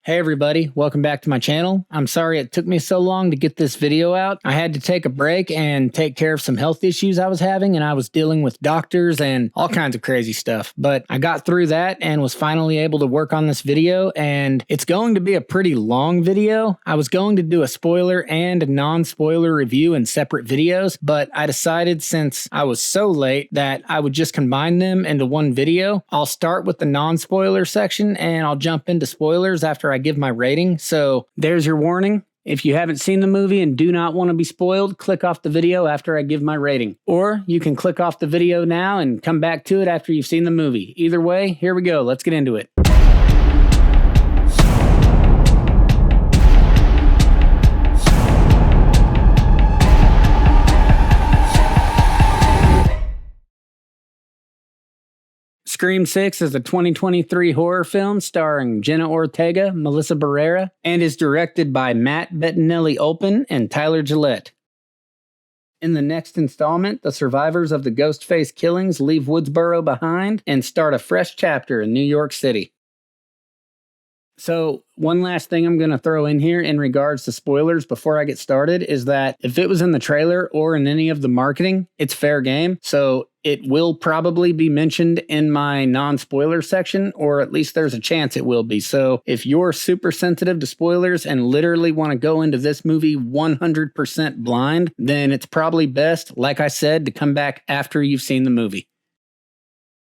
Hey everybody, welcome back to my channel. I'm sorry it took me so long to get this video out. I had to take a break and take care of some health issues I was having, and I was dealing with doctors and all kinds of crazy stuff. But I got through that and was finally able to work on this video, and it's going to be a pretty long video. I was going to do a spoiler and a non-spoiler review in separate videos, but I decided since I was so late that I would just combine them into one video. I'll start with the non-spoiler section and I'll jump into spoilers after I give my rating. So there's your warning. If you haven't seen the movie and do not want to be spoiled, click off the video after I give my rating. Or you can click off the video now and come back to it after you've seen the movie. Either way, here we go. Let's get into it. Scream 6 is a 2023 horror film starring Jenna Ortega, Melissa Barrera, and is directed by Matt Bettinelli-Olpin and Tyler Gillette. In the next installment, the survivors of the Ghostface killings leave Woodsboro behind and start a fresh chapter in New York City. So, one last thing I'm going to throw in here in regards to spoilers before I get started is that if it was in the trailer or in any of the marketing, it's fair game. So, it will probably be mentioned in my non-spoiler section, or at least there's a chance it will be. So, if you're super sensitive to spoilers and literally want to go into this movie 100% blind, then it's probably best, like I said, to come back after you've seen the movie.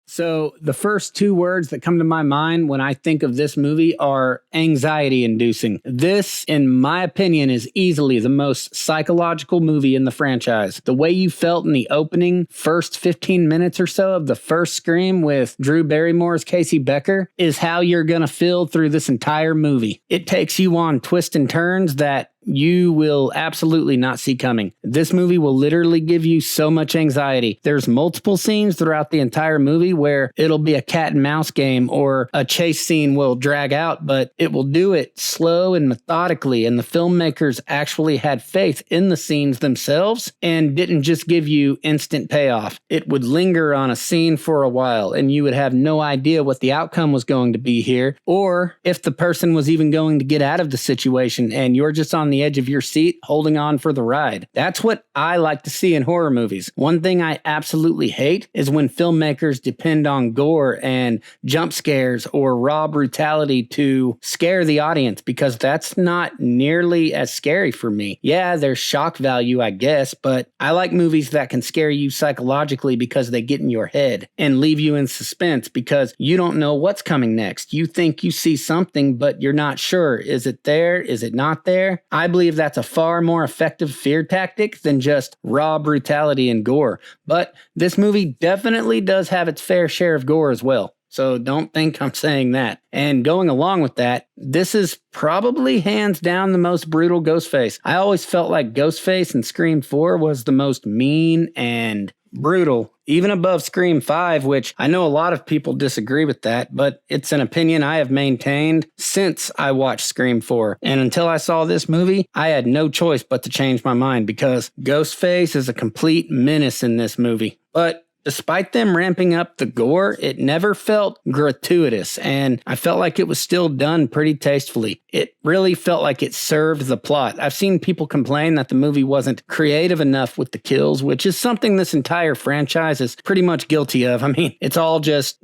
So the first two words that come to my mind when I think of this movie are anxiety-inducing. This, in my opinion, is easily the most psychological movie in the franchise. The way you felt in the opening first 15 minutes or so of the first Scream with Drew Barrymore's Casey Becker is how you're gonna feel through this entire movie. It takes you on twists and turns that you will absolutely not see coming. This movie will literally give you so much anxiety. There's multiple scenes throughout the entire movie where it'll be a cat and mouse game or a chase scene will drag out, but it will do it slow and methodically, and the filmmakers actually had faith in the scenes themselves and didn't just give you instant payoff. It would linger on a scene for a while and you would have no idea what the outcome was going to be here, or if the person was even going to get out of the situation, and you're just on the edge of your seat holding on for the ride. That's what I like to see in horror movies. One thing I absolutely hate is when filmmakers depend on gore and jump scares or raw brutality to scare the audience, because that's not nearly as scary for me. Yeah, there's shock value, I guess, but I like movies that can scare you psychologically because they get in your head and leave you in suspense because you don't know what's coming next. You think you see something, but you're not sure. Is it there? Is it not there? I believe that's a far more effective fear tactic than just raw brutality and gore. But this movie definitely does have its fair share of gore as well. So don't think I'm saying that. And going along with that, this is probably hands down the most brutal Ghostface. I always felt like Ghostface in Scream 4 was the most mean and brutal, even above Scream 5, which I know a lot of people disagree with that, but it's an opinion I have maintained since I watched Scream 4. And until I saw this movie, I had no choice but to change my mind because Ghostface is a complete menace in this movie. But despite them ramping up the gore, it never felt gratuitous, and I felt like it was still done pretty tastefully. It really felt like it served the plot. I've seen people complain that the movie wasn't creative enough with the kills, which is something this entire franchise is pretty much guilty of. I mean, it's all just,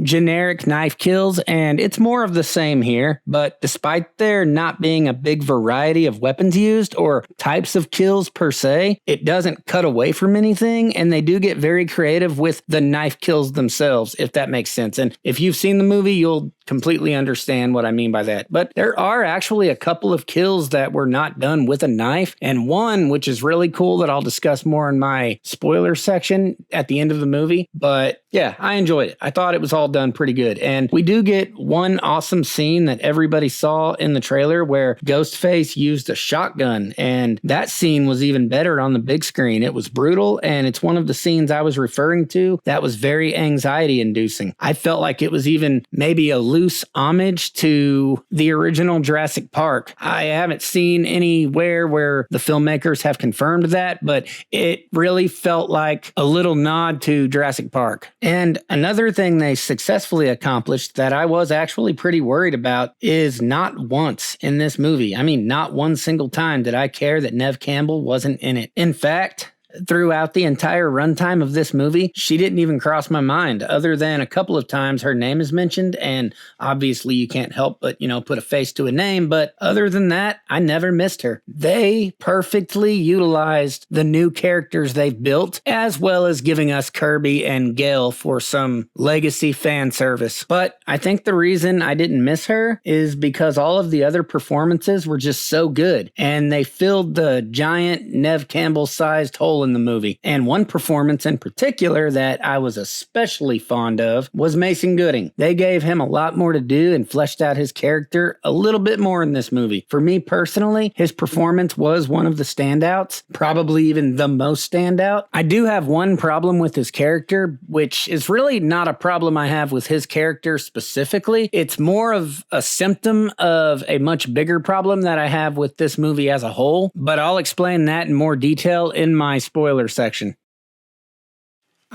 generic knife kills, and it's more of the same here. But despite there not being a big variety of weapons used or types of kills per se, it doesn't cut away from anything, and they do get very creative with the knife kills themselves, if that makes sense. And if you've seen the movie, you'll completely understand what I mean by that. But there are actually a couple of kills that were not done with a knife, and one which is really cool that I'll discuss more in my spoiler section at the end of the movie. But yeah, I enjoyed it. I thought it was all done pretty good. And we do get one awesome scene that everybody saw in the trailer where Ghostface used a shotgun, and that scene was even better on the big screen. It was brutal, and it's one of the scenes I was referring to that was very anxiety inducing. I felt like it was even maybe a loose homage to the original Jurassic Park. I haven't seen anywhere where the filmmakers have confirmed that, but it really felt like a little nod to Jurassic Park. And another thing they successfully accomplished that I was actually pretty worried about is not once in this movie, I mean, not one single time did I care that Neve Campbell wasn't in it. In fact, throughout the entire runtime of this movie, she didn't even cross my mind, other than a couple of times her name is mentioned, and obviously you can't help but, put a face to a name, but other than that, I never missed her. They perfectly utilized the new characters they've built, as well as giving us Kirby and Gale for some legacy fan service. But I think the reason I didn't miss her is because all of the other performances were just so good, and they filled the giant Neve Campbell-sized hole in the movie. And one performance in particular that I was especially fond of was Mason Gooding. They gave him a lot more to do and fleshed out his character a little bit more in this movie. For me personally, his performance was one of the standouts, probably even the most standout. I do have one problem with his character, which is really not a problem I have with his character specifically. It's more of a symptom of a much bigger problem that I have with this movie as a whole, but I'll explain that in more detail in my spoiler section.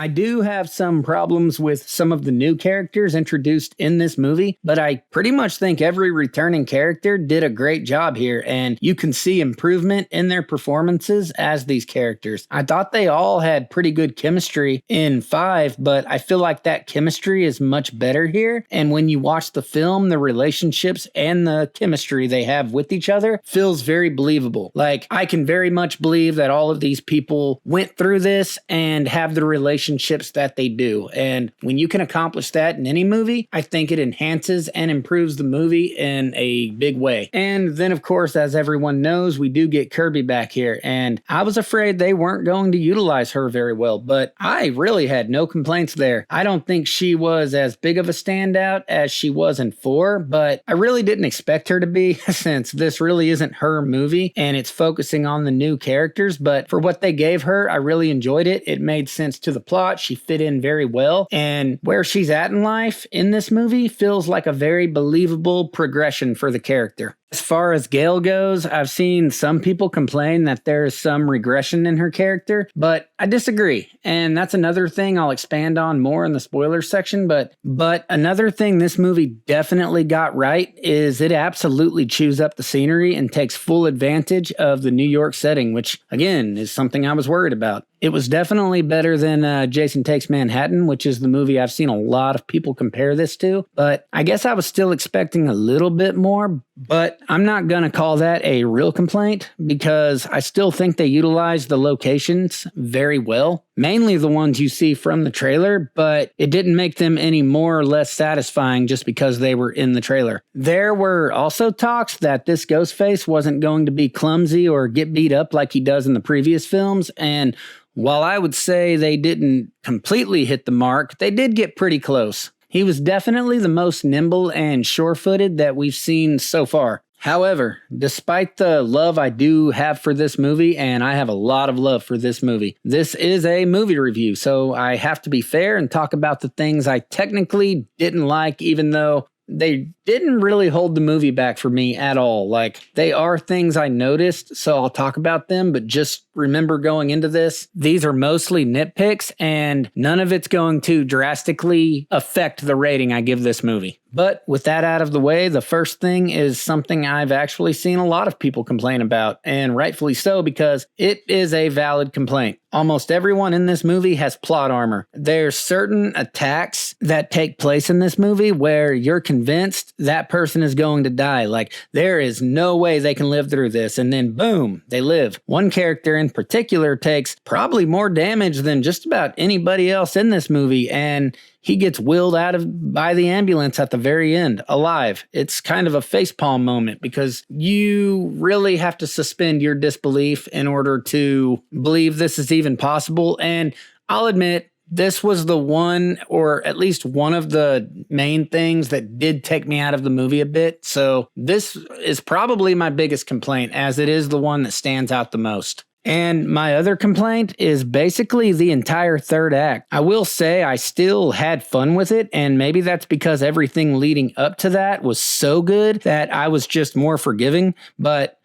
I do have some problems with some of the new characters introduced in this movie, but I pretty much think every returning character did a great job here, and you can see improvement in their performances as these characters. I thought they all had pretty good chemistry in 5, but I feel like that chemistry is much better here, and when you watch the film, the relationships and the chemistry they have with each other feels very believable. Like, I can very much believe that all of these people went through this and have the relationships that they do. And when you can accomplish that in any movie, I think it enhances and improves the movie in a big way. And then, of course, as everyone knows, we do get Kirby back here. And I was afraid they weren't going to utilize her very well, but I really had no complaints there. I don't think she was as big of a standout as she was in 4, but I really didn't expect her to be since this really isn't her movie and it's focusing on the new characters. But for what they gave her, I really enjoyed it. It made sense to the plot. She fit in very well, and where she's at in life in this movie feels like a very believable progression for the character. As far as Gale goes, I've seen some people complain that there is some regression in her character, but I disagree. And that's another thing I'll expand on more in the spoiler section. But another thing this movie definitely got right is it absolutely chews up the scenery and takes full advantage of the New York setting, which again is something I was worried about. It was definitely better than Jason Takes Manhattan, which is the movie I've seen a lot of people compare this to. But I guess I was still expecting a little bit more, but I'm not going to call that a real complaint because I still think they utilized the locations very well, mainly the ones you see from the trailer, but it didn't make them any more or less satisfying just because they were in the trailer. There were also talks that this Ghostface wasn't going to be clumsy or get beat up like he does in the previous films, and while I would say they didn't completely hit the mark, they did get pretty close. He was definitely the most nimble and sure-footed that we've seen so far. However, despite the love I do have for this movie, and I have a lot of love for this movie, this is a movie review, so I have to be fair and talk about the things I technically didn't like, even though they didn't really hold the movie back for me at all. Like, they are things I noticed, so I'll talk about them, but just remember going into this, these are mostly nitpicks, and none of it's going to drastically affect the rating I give this movie. But with that out of the way, the first thing is something I've actually seen a lot of people complain about, and rightfully so because it is a valid complaint. Almost everyone in this movie has plot armor. There's certain attacks that take place in this movie where you're convinced that person is going to die. Like, there is no way they can live through this, and then boom, they live. One character in particular takes probably more damage than just about anybody else in this movie, and he gets wheeled out of by the ambulance at the very end, alive. It's kind of a facepalm moment because you really have to suspend your disbelief in order to believe this is even possible. And I'll admit, this was the one, or at least one of the main things that did take me out of the movie a bit. So this is probably my biggest complaint, as it is the one that stands out the most. And my other complaint is basically the entire third act. I will say I still had fun with it, and maybe that's because everything leading up to that was so good that I was just more forgiving, but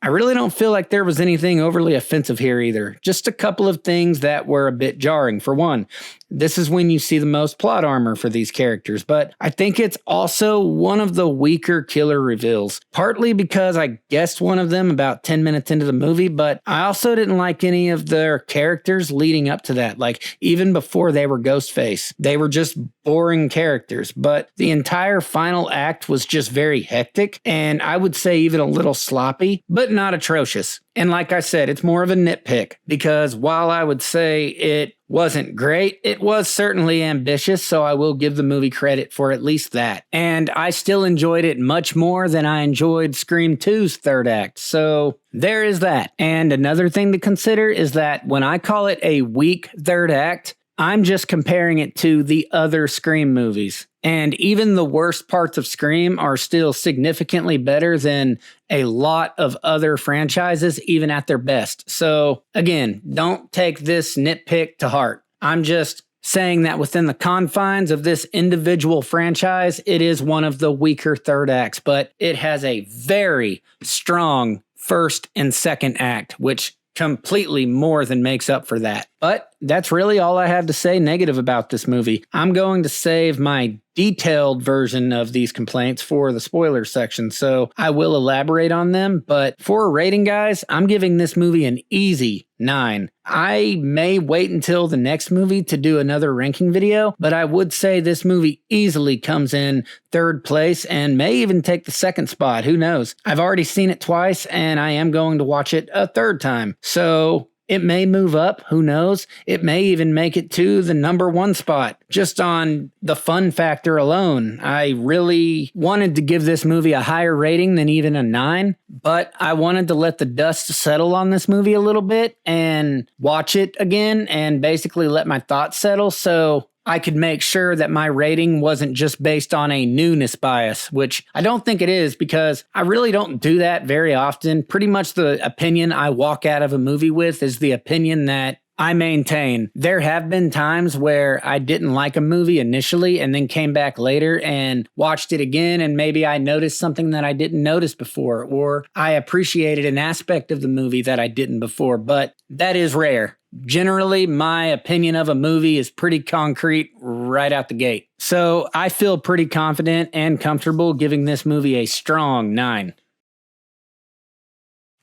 I really don't feel like there was anything overly offensive here either. Just a couple of things that were a bit jarring. For one, this is when you see the most plot armor for these characters, but I think it's also one of the weaker killer reveals. Partly because I guessed one of them about 10 minutes into the movie, but I also didn't like any of their characters leading up to that. Like, even before they were Ghostface, they were just boring characters, but the entire final act was just very hectic, and I would say even a little sloppy, but not atrocious. And like I said, it's more of a nitpick, because while I would say it wasn't great, it was certainly ambitious, so I will give the movie credit for at least that. And I still enjoyed it much more than I enjoyed Scream 2's third act, so there is that. And another thing to consider is that when I call it a weak third act, I'm just comparing it to the other Scream movies. And even the worst parts of Scream are still significantly better than a lot of other franchises, even at their best. So again, don't take this nitpick to heart. I'm just saying that within the confines of this individual franchise, it is one of the weaker third acts, but it has a very strong first and second act, which completely more than makes up for that. But that's really all I have to say negative about this movie. I'm going to save my detailed version of these complaints for the spoiler section, so I will elaborate on them. But for a rating, guys, I'm giving this movie an easy 9. I may wait until the next movie to do another ranking video, but I would say this movie easily comes in third place and may even take the second spot. Who knows? I've already seen it twice, and I am going to watch it a third time. So it may move up, who knows? It may even make it to the number 1 spot, just on the fun factor alone. I really wanted to give this movie a higher rating than even a 9, but I wanted to let the dust settle on this movie a little bit and watch it again and basically let my thoughts settle, so I could make sure that my rating wasn't just based on a newness bias, which I don't think it is, because I really don't do that very often. Pretty much the opinion I walk out of a movie with is the opinion that I maintain. There have been times where I didn't like a movie initially and then came back later and watched it again, and maybe I noticed something that I didn't notice before, or I appreciated an aspect of the movie that I didn't before, but that is rare. Generally, my opinion of a movie is pretty concrete right out the gate. So I feel pretty confident and comfortable giving this movie a strong 9.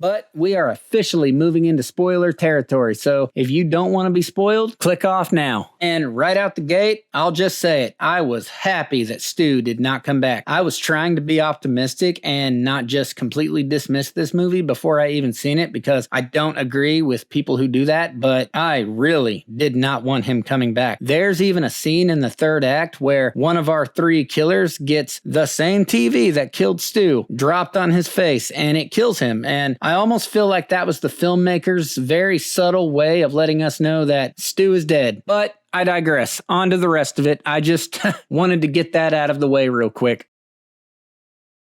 But we are officially moving into spoiler territory, so if you don't want to be spoiled, click off now. And right out the gate, I'll just say it, I was happy that Stu did not come back. I was trying to be optimistic and not just completely dismiss this movie before I even seen it, because I don't agree with people who do that, but I really did not want him coming back. There's even a scene in the third act where one of our 3 killers gets the same TV that killed Stu dropped on his face, and it kills him, and I almost feel like that was the filmmaker's very subtle way of letting us know that Stu is dead. But I digress. On to the rest of it. I just wanted to get that out of the way real quick.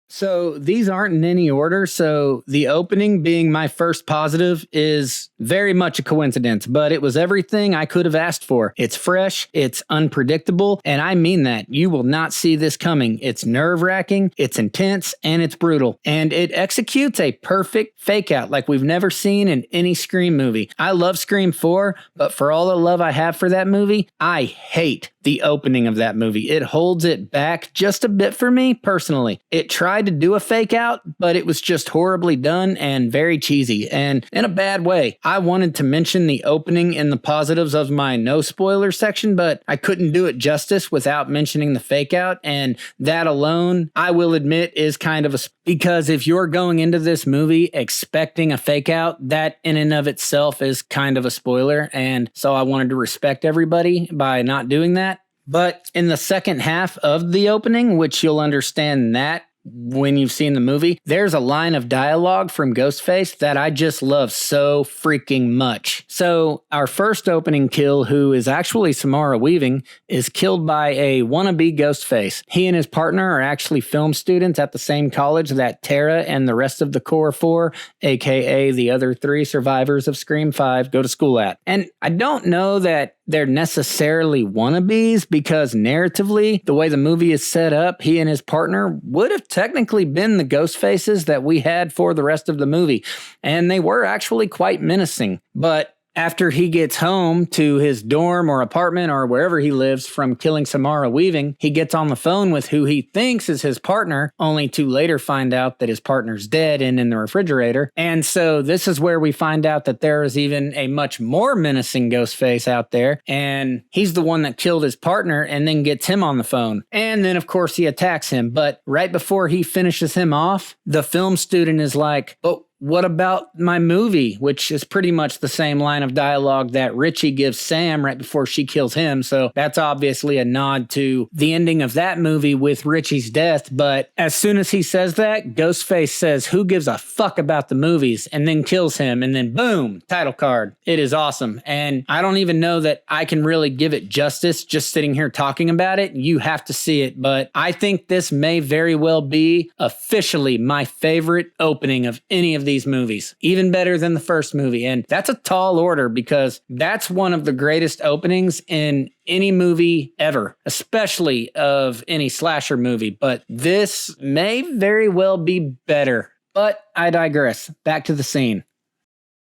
So these aren't in any order, so the opening being my first positive is very much a coincidence, but it was everything I could have asked for. It's fresh, it's unpredictable, and I mean that. You will not see this coming. It's nerve-wracking, it's intense, and it's brutal. And it executes a perfect fake-out like we've never seen in any Scream movie. I love Scream 4, but for all the love I have for that movie, I hate the opening of that movie. It holds it back just a bit for me, personally. It tried to do a fake out, but it was just horribly done and very cheesy, and in a bad way. I wanted to mention the opening in the positives of my no spoiler section, but I couldn't do it justice without mentioning the fake out, and that alone, I will admit, is kind of because if you're going into this movie expecting a fake out, that in and of itself is kind of a spoiler, and so I wanted to respect everybody by not doing that. But in the second half of the opening, which you'll understand that when you've seen the movie, there's a line of dialogue from Ghostface that I just love so freaking much. So our first opening kill, who is actually Samara Weaving, is killed by a wannabe Ghostface. He and his partner are actually film students at the same college that Tara and the rest of the Core 4, aka the other 3 survivors of Scream 5, go to school at. And I don't know that they're necessarily wannabes, because narratively, the way the movie is set up, he and his partner would have technically been the ghost faces that we had for the rest of the movie. And they were actually quite menacing. But after he gets home to his dorm or apartment or wherever he lives from killing Samara Weaving, he gets on the phone with who he thinks is his partner, only to later find out that his partner's dead and in the refrigerator. And so this is where we find out that there is even a much more menacing Ghostface out there, and he's the one that killed his partner and then gets him on the phone. And then, of course, he attacks him. But right before he finishes him off, the film student is like, "Oh, what about my movie?" Which is pretty much the same line of dialogue that Richie gives Sam right before she kills him. So that's obviously a nod to the ending of that movie with Richie's death. But as soon as he says that, Ghostface says, "Who gives a fuck about the movies?" and then kills him. And then boom, title card. It is awesome. And I don't even know that I can really give it justice just sitting here talking about it. You have to see it. But I think this may very well be officially my favorite opening of any of these movies, even better than the first movie. And that's a tall order, because that's one of the greatest openings in any movie ever, especially of any slasher movie. But this may very well be better. But I digress. Back to the scene.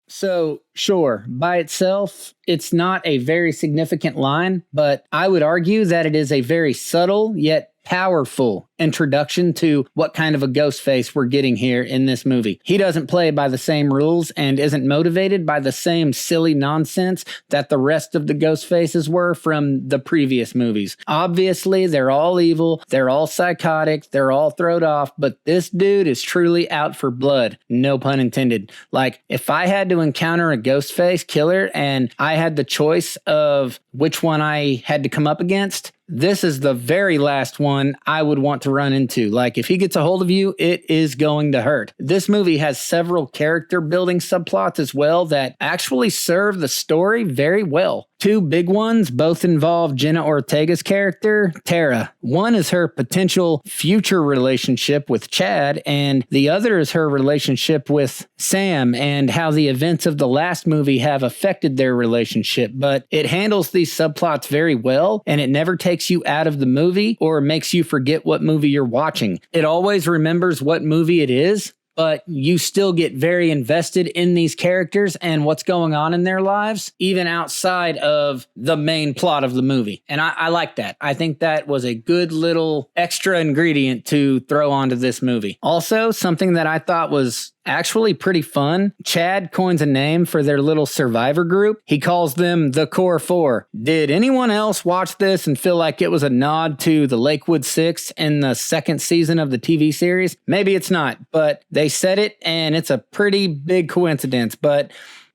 So, sure, by itself, it's not a very significant line, but I would argue that it is a very subtle yet powerful introduction to what kind of a ghost face we're getting here in this movie. He doesn't play by the same rules and isn't motivated by the same silly nonsense that the rest of the ghost faces were from the previous movies. Obviously, they're all evil, they're all psychotic, they're all thrown off, but this dude is truly out for blood. No pun intended. Like, if I had to encounter a ghost face killer and I had the choice of which one I had to come up against, this is the very last one I would want to run into. Like, if he gets a hold of you, it is going to hurt. This movie has several character building subplots as well that actually serve the story very well. 2 big ones both involve Jenna Ortega's character, Tara. One is her potential future relationship with Chad, and the other is her relationship with Sam and how the events of the last movie have affected their relationship. But it handles these subplots very well, and it never takes you out of the movie or makes you forget what movie you're watching. It always remembers what movie it is, but you still get very invested in these characters and what's going on in their lives, even outside of the main plot of the movie. And I like that. I think that was a good little extra ingredient to throw onto this movie. Also, something that I thought was actually pretty fun. Chad coins a name for their little survivor group. He calls them the Core 4. Did anyone else watch this and feel like it was a nod to the Lakewood 6 in the 2nd season of the TV series? Maybe it's not, but they said it, and it's a pretty big coincidence. But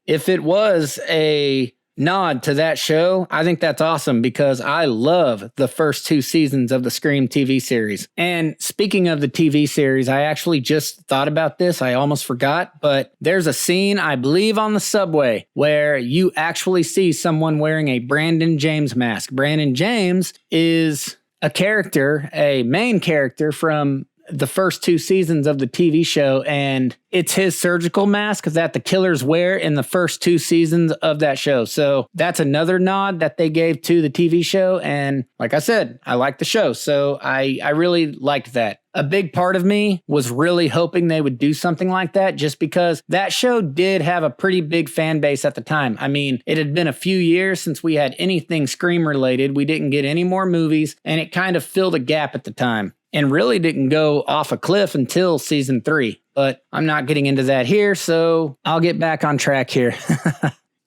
if it was a nod to that show, I think that's awesome, because I love the first 2 seasons of the Scream TV series. And speaking of the TV series, I actually just thought about this. I almost forgot, but there's a scene, I believe on the subway, where you actually see someone wearing a Brandon James mask. Brandon James is a character, a main character from the first 2 seasons of the TV show, and it's his surgical mask that the killers wear in the first 2 seasons of that show. So that's another nod that they gave to the TV show. And like I said, I like the show, so I really liked that. A big part of me was really hoping they would do something like that, just because that show did have a pretty big fan base at the time. I mean, it had been a few years since we had anything Scream related. We didn't get any more movies, and it kind of filled a gap at the time, and really didn't go off a cliff until season 3. But I'm not getting into that here, so I'll get back on track here.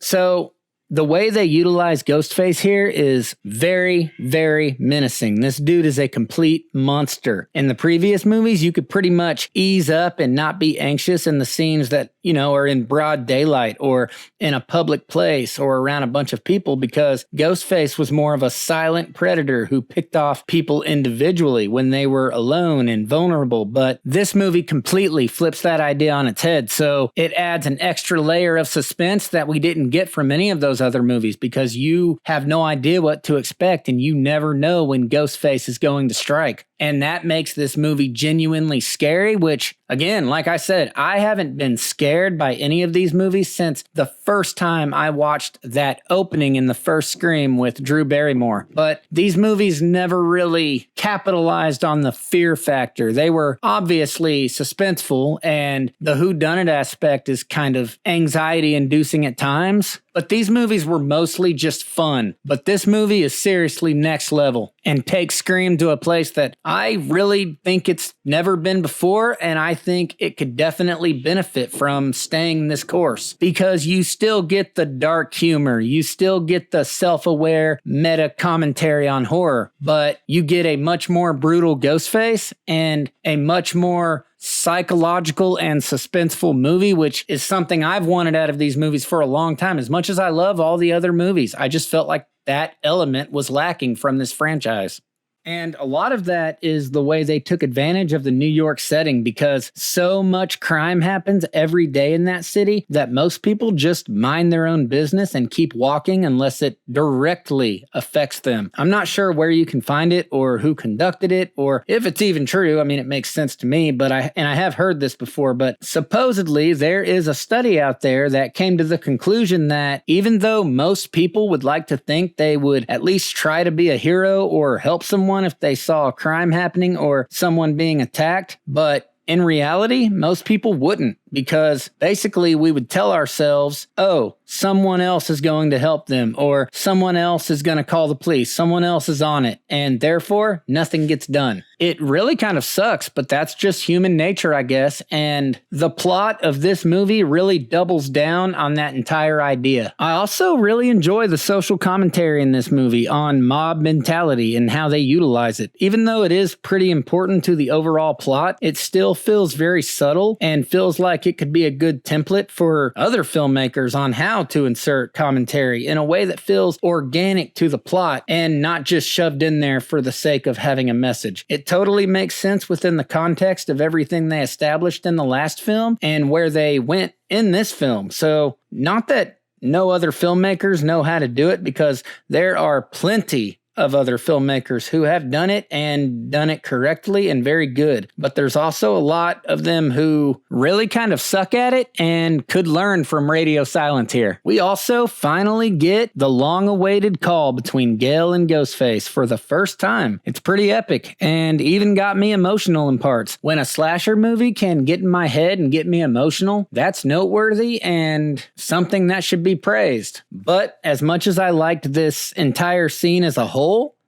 So the way they utilize Ghostface here is very, very menacing. This dude is a complete monster. In the previous movies, you could pretty much ease up and not be anxious in the scenes that are in broad daylight or in a public place or around a bunch of people, because Ghostface was more of a silent predator who picked off people individually when they were alone and vulnerable. But this movie completely flips that idea on its head. So it adds an extra layer of suspense that we didn't get from any of those other movies, because you have no idea what to expect and you never know when Ghostface is going to strike. And that makes this movie genuinely scary, which, again, like I said, I haven't been scared by any of these movies since the first time I watched that opening in the first Scream with Drew Barrymore. But these movies never really capitalized on the fear factor. They were obviously suspenseful, and the whodunit aspect is kind of anxiety-inducing at times. But these movies were mostly just fun. But this movie is seriously next level and takes Scream to a place that I really think it's never been before, and I think it could definitely benefit from staying this course, because you still get the dark humor, you still get the self-aware meta commentary on horror, but you get a much more brutal Ghostface and a much more psychological and suspenseful movie, which is something I've wanted out of these movies for a long time. As much as I love all the other movies, I just felt like that element was lacking from this franchise. And a lot of that is the way they took advantage of the New York setting, because so much crime happens every day in that city that most people just mind their own business and keep walking unless it directly affects them. I'm not sure where you can find it or who conducted it or if it's even true. I mean, it makes sense to me, but I have heard this before, but supposedly there is a study out there that came to the conclusion that even though most people would like to think they would at least try to be a hero or help someone if they saw a crime happening or someone being attacked, but in reality, most people wouldn't, because basically we would tell ourselves, oh, someone else is going to help them, or someone else is going to call the police, someone else is on it, and therefore nothing gets done. It really kind of sucks, but that's just human nature, I guess, and the plot of this movie really doubles down on that entire idea. I also really enjoy the social commentary in this movie on mob mentality and how they utilize it. Even though it is pretty important to the overall plot, it still feels very subtle and feels like it could be a good template for other filmmakers on how to insert commentary in a way that feels organic to the plot and not just shoved in there for the sake of having a message. It totally makes sense within the context of everything they established in the last film and where they went in this film. So, not that no other filmmakers know how to do it, because there are plenty of other filmmakers who have done it and done it correctly and very good. But there's also a lot of them who really kind of suck at it and could learn from radio silence here. We also finally get the long-awaited call between Gale and Ghostface for the first time. It's pretty epic and even got me emotional in parts. When a slasher movie can get in my head and get me emotional, that's noteworthy and something that should be praised. But as much as I liked this entire scene as a whole,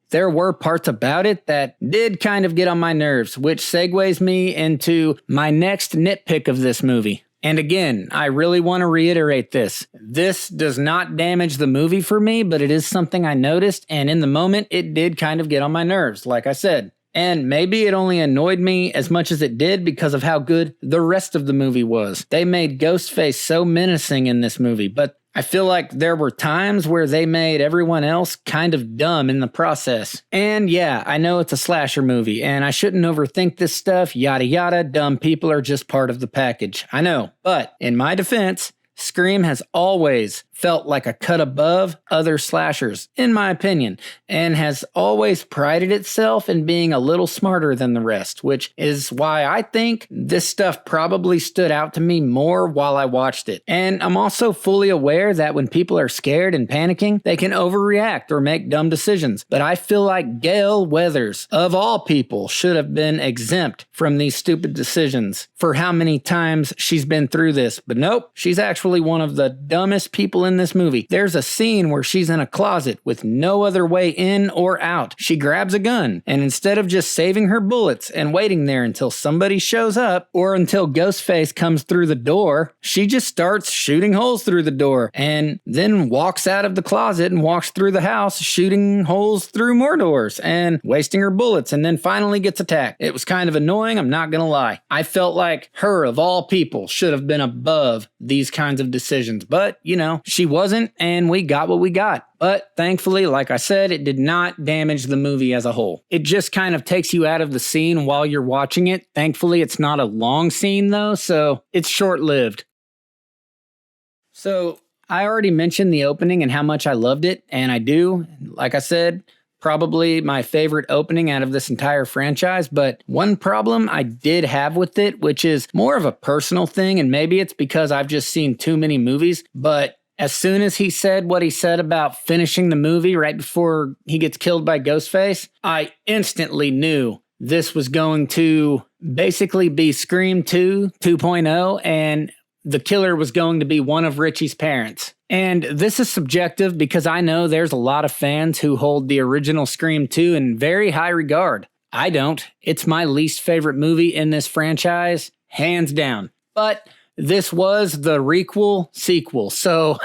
there were parts about it that did kind of get on my nerves, which segues me into my next nitpick of this movie. And again, I really want to reiterate this. This does not damage the movie for me, but it is something I noticed, and in the moment, it did kind of get on my nerves, like I said. And maybe it only annoyed me as much as it did because of how good the rest of the movie was. They made Ghostface so menacing in this movie, but I feel like there were times where they made everyone else kind of dumb in the process. And yeah, I know it's a slasher movie, and I shouldn't overthink this stuff, yada yada, dumb people are just part of the package. I know, but in my defense, Scream has always felt like a cut above other slashers, in my opinion, and has always prided itself in being a little smarter than the rest, which is why I think this stuff probably stood out to me more while I watched it. And I'm also fully aware that when people are scared and panicking, they can overreact or make dumb decisions. But I feel like Gale Weathers, of all people, should have been exempt from these stupid decisions for how many times she's been through this. But nope, she's actually actually one of the dumbest people in this movie. There's a scene where she's in a closet with no other way in or out. She grabs a gun, and instead of just saving her bullets and waiting there until somebody shows up or until Ghostface comes through the door, she just starts shooting holes through the door and then walks out of the closet and walks through the house shooting holes through more doors and wasting her bullets, and then finally gets attacked. It was kind of annoying, I'm not gonna lie. I felt like her, of all people, should have been above these kinds of decisions, but she wasn't, and we got what we got. But thankfully, like I said, it did not damage the movie as a whole. It just kind of takes you out of the scene while you're watching it. Thankfully, it's not a long scene though, so it's short-lived. So I already mentioned the opening and how much I loved it, and I do. Like I said, probably my favorite opening out of this entire franchise, but one problem I did have with it, which is more of a personal thing, and maybe it's because I've just seen too many movies, but as soon as he said what he said about finishing the movie right before he gets killed by Ghostface, I instantly knew this was going to basically be Scream 2 2.0, and the killer was going to be one of Richie's parents. And this is subjective because I know there's a lot of fans who hold the original Scream 2 in very high regard. I don't. It's my least favorite movie in this franchise, hands down. But this was the requel sequel. So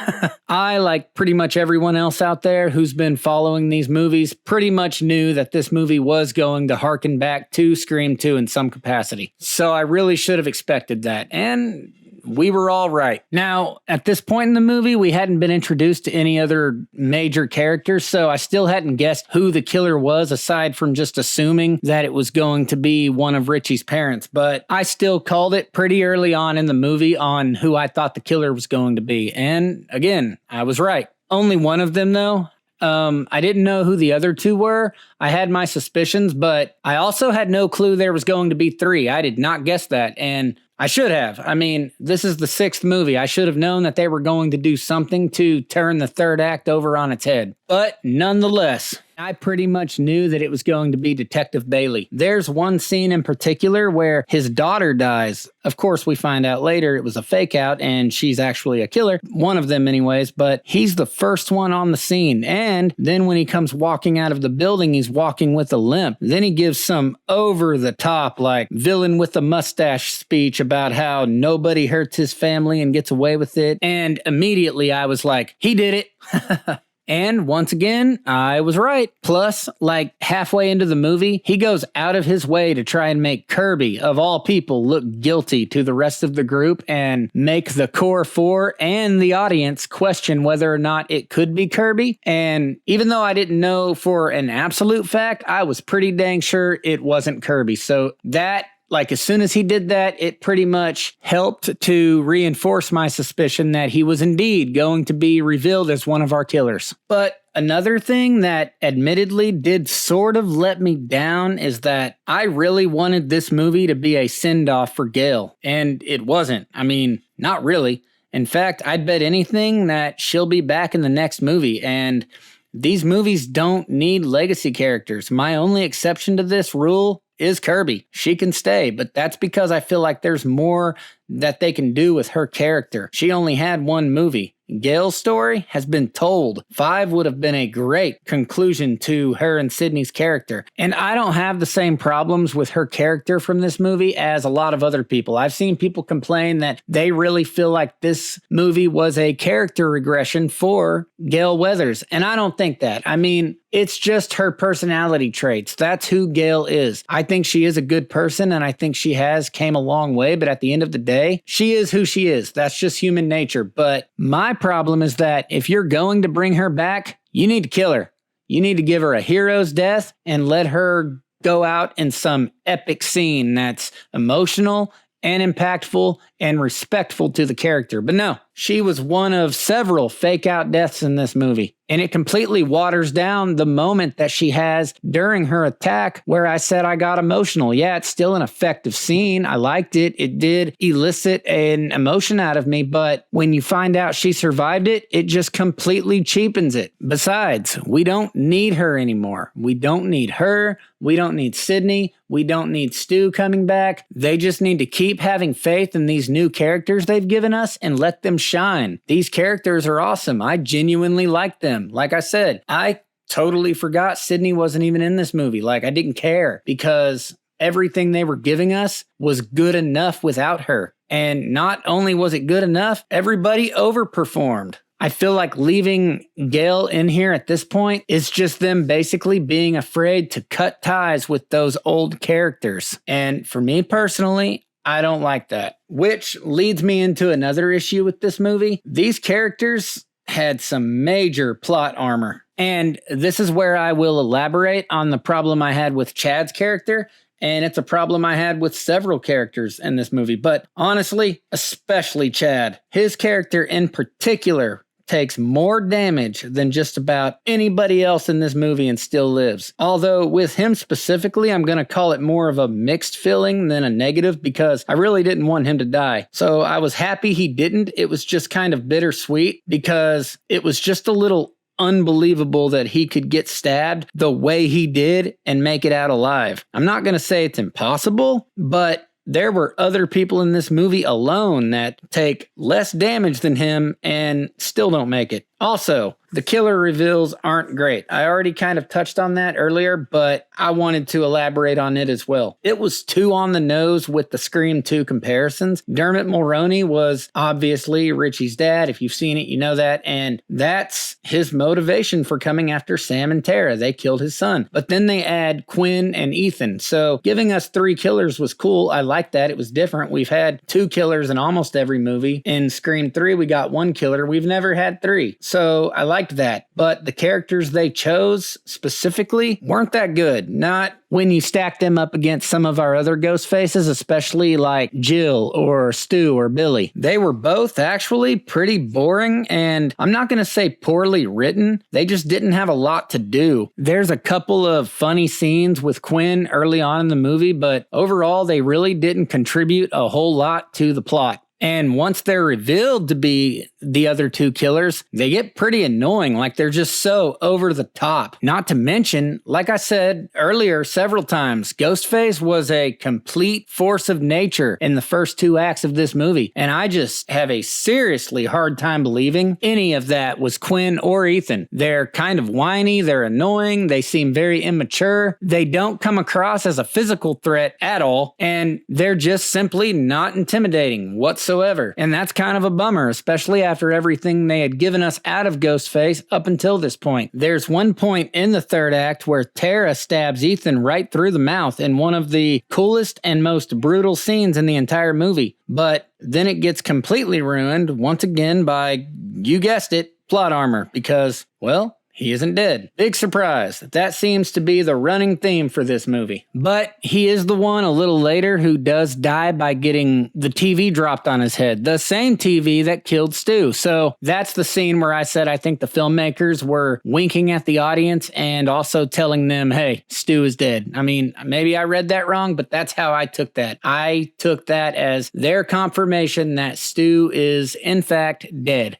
I, like pretty much everyone else out there who's been following these movies, pretty much knew that this movie was going to harken back to Scream 2 in some capacity. So I really should have expected that. And we were all right. Now, at this point in the movie, we hadn't been introduced to any other major characters, so I still hadn't guessed who the killer was, aside from just assuming that it was going to be one of Richie's parents. But I still called it pretty early on in the movie on who I thought the killer was going to be. And again, I was right. Only one of them, though. I didn't know who the other two were. I had my suspicions, but I also had no clue there was going to be 3. I did not guess that, and I should have. I mean, this is the 6th movie. I should have known that they were going to do something to turn the 3rd act over on its head. But nonetheless, I pretty much knew that it was going to be Detective Bailey. There's one scene in particular where his daughter dies. Of course, we find out later it was a fake out and she's actually a killer. One of them anyways, but he's the first one on the scene. And then when he comes walking out of the building, he's walking with a limp. Then he gives some over the top, like villain with a mustache speech about how nobody hurts his family and gets away with it. And immediately I was like, he did it. And once again, I was right. Plus, like halfway into the movie, he goes out of his way to try and make Kirby, of all people, look guilty to the rest of the group and make the core 4 and the audience question whether or not it could be Kirby. And even though I didn't know for an absolute fact, I was pretty dang sure it wasn't Kirby. So that, like, as soon as he did that, it pretty much helped to reinforce my suspicion that he was indeed going to be revealed as one of our killers. But another thing that admittedly did sort of let me down is that I really wanted this movie to be a send-off for Gale, and it wasn't. I mean, not really. In fact, I'd bet anything that she'll be back in the next movie, and these movies don't need legacy characters. My only exception to this rule is Kirby. She can stay, but that's because I feel like there's more that they can do with her character. She only had one movie. Gale's story has been told. 5 would have been a great conclusion to her and Sydney's character. And I don't have the same problems with her character from this movie as a lot of other people. I've seen people complain that they really feel like this movie was a character regression for Gale Weathers. And I don't think that. I mean, it's just her personality traits. That's who Gale is. I think she is a good person, and I think she came a long way, but at the end of the day, she is who she is. That's just human nature. But my problem is that if you're going to bring her back, you need to kill her. You need to give her a hero's death and let her go out in some epic scene that's emotional and impactful and respectful to the character. But no, she was one of several fake out deaths in this movie. And it completely waters down the moment that she has during her attack where I said I got emotional. Yeah, it's still an effective scene. I liked it. It did elicit an emotion out of me. But when you find out she survived it, it just completely cheapens it. Besides, we don't need her anymore. We don't need her. We don't need Sydney. We don't need Stu coming back. They just need to keep having faith in these new characters they've given us and let them shine. These characters are awesome. I genuinely like them. Like I said, I totally forgot Sydney wasn't even in this movie. Like, I didn't care because everything they were giving us was good enough without her. And not only was it good enough, everybody overperformed. I feel like leaving Gail in here at this point is just them basically being afraid to cut ties with those old characters. And for me personally, I don't like that. Which leads me into another issue with this movie. These characters had some major plot armor. And this is where I will elaborate on the problem I had with Chad's character. And it's a problem I had with several characters in this movie. But honestly, especially Chad. His character in particular takes more damage than just about anybody else in this movie and still lives. Although with him specifically, I'm going to call it more of a mixed feeling than a negative because I really didn't want him to die. So I was happy he didn't. It was just kind of bittersweet because it was just a little unbelievable that he could get stabbed the way he did and make it out alive. I'm not going to say it's impossible, but there were other people in this movie alone that take less damage than him and still don't make it. Also, the killer reveals aren't great. I already kind of touched on that earlier, but I wanted to elaborate on it as well. It was too on the nose with the Scream 2 comparisons. Dermot Mulroney was obviously Richie's dad. If you've seen it, you know that. And that's his motivation for coming after Sam and Tara. They killed his son. But then they add Quinn and Ethan. So giving us 3 killers was cool. I liked that. It was different. We've had 2 killers in almost every movie. In Scream 3, we got 1 killer. We've never had 3. So I liked that, but the characters they chose specifically weren't that good. Not when you stack them up against some of our other ghost faces, especially like Jill or Stu or Billy. They were both actually pretty boring, and I'm not going to say poorly written. They just didn't have a lot to do. There's a couple of funny scenes with Quinn early on in the movie, but overall they really didn't contribute a whole lot to the plot. And once they're revealed to be the other 2 killers, they get pretty annoying. Like, they're just so over the top. Not to mention, like I said earlier several times, Ghostface was a complete force of nature in the first 2 acts of this movie. And I just have a seriously hard time believing any of that was Quinn or Ethan. They're kind of whiny, they're annoying, they seem very immature, they don't come across as a physical threat at all, and they're just simply not intimidating whatsoever. And that's kind of a bummer, especially after everything they had given us out of Ghostface up until this point. There's one point in the 3rd act where Tara stabs Ethan right through the mouth in one of the coolest and most brutal scenes in the entire movie. But then it gets completely ruined once again by, you guessed it, plot armor, because, well, he isn't dead. Big surprise. That seems to be the running theme for this movie. But he is the one a little later who does die by getting the TV dropped on his head. The same TV that killed Stu. So that's the scene where I said I think the filmmakers were winking at the audience and also telling them, hey, Stu is dead. I mean, maybe I read that wrong, but that's how I took that. I took that as their confirmation that Stu is in fact dead.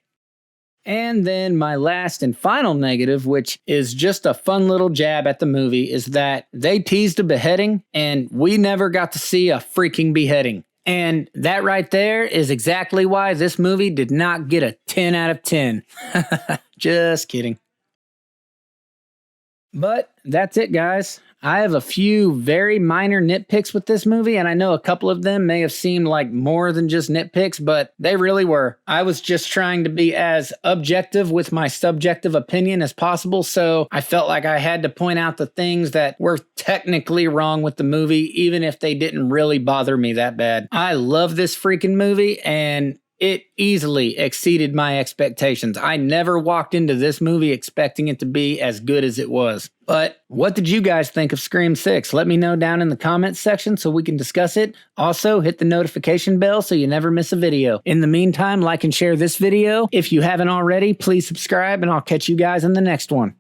And then my last and final negative, which is just a fun little jab at the movie, is that they teased a beheading and we never got to see a freaking beheading. And that right there is exactly why this movie did not get a 10 out of 10. Just kidding. But that's it, guys. I have a few very minor nitpicks with this movie, and I know a couple of them may have seemed like more than just nitpicks, but they really were. I was just trying to be as objective with my subjective opinion as possible, so I felt like I had to point out the things that were technically wrong with the movie, even if they didn't really bother me that bad. I love this freaking movie, and it easily exceeded my expectations. I never walked into this movie expecting it to be as good as it was. But what did you guys think of Scream 6? Let me know down in the comments section so we can discuss it. Also, hit the notification bell so you never miss a video. In the meantime, like and share this video. If you haven't already, please subscribe, and I'll catch you guys in the next one.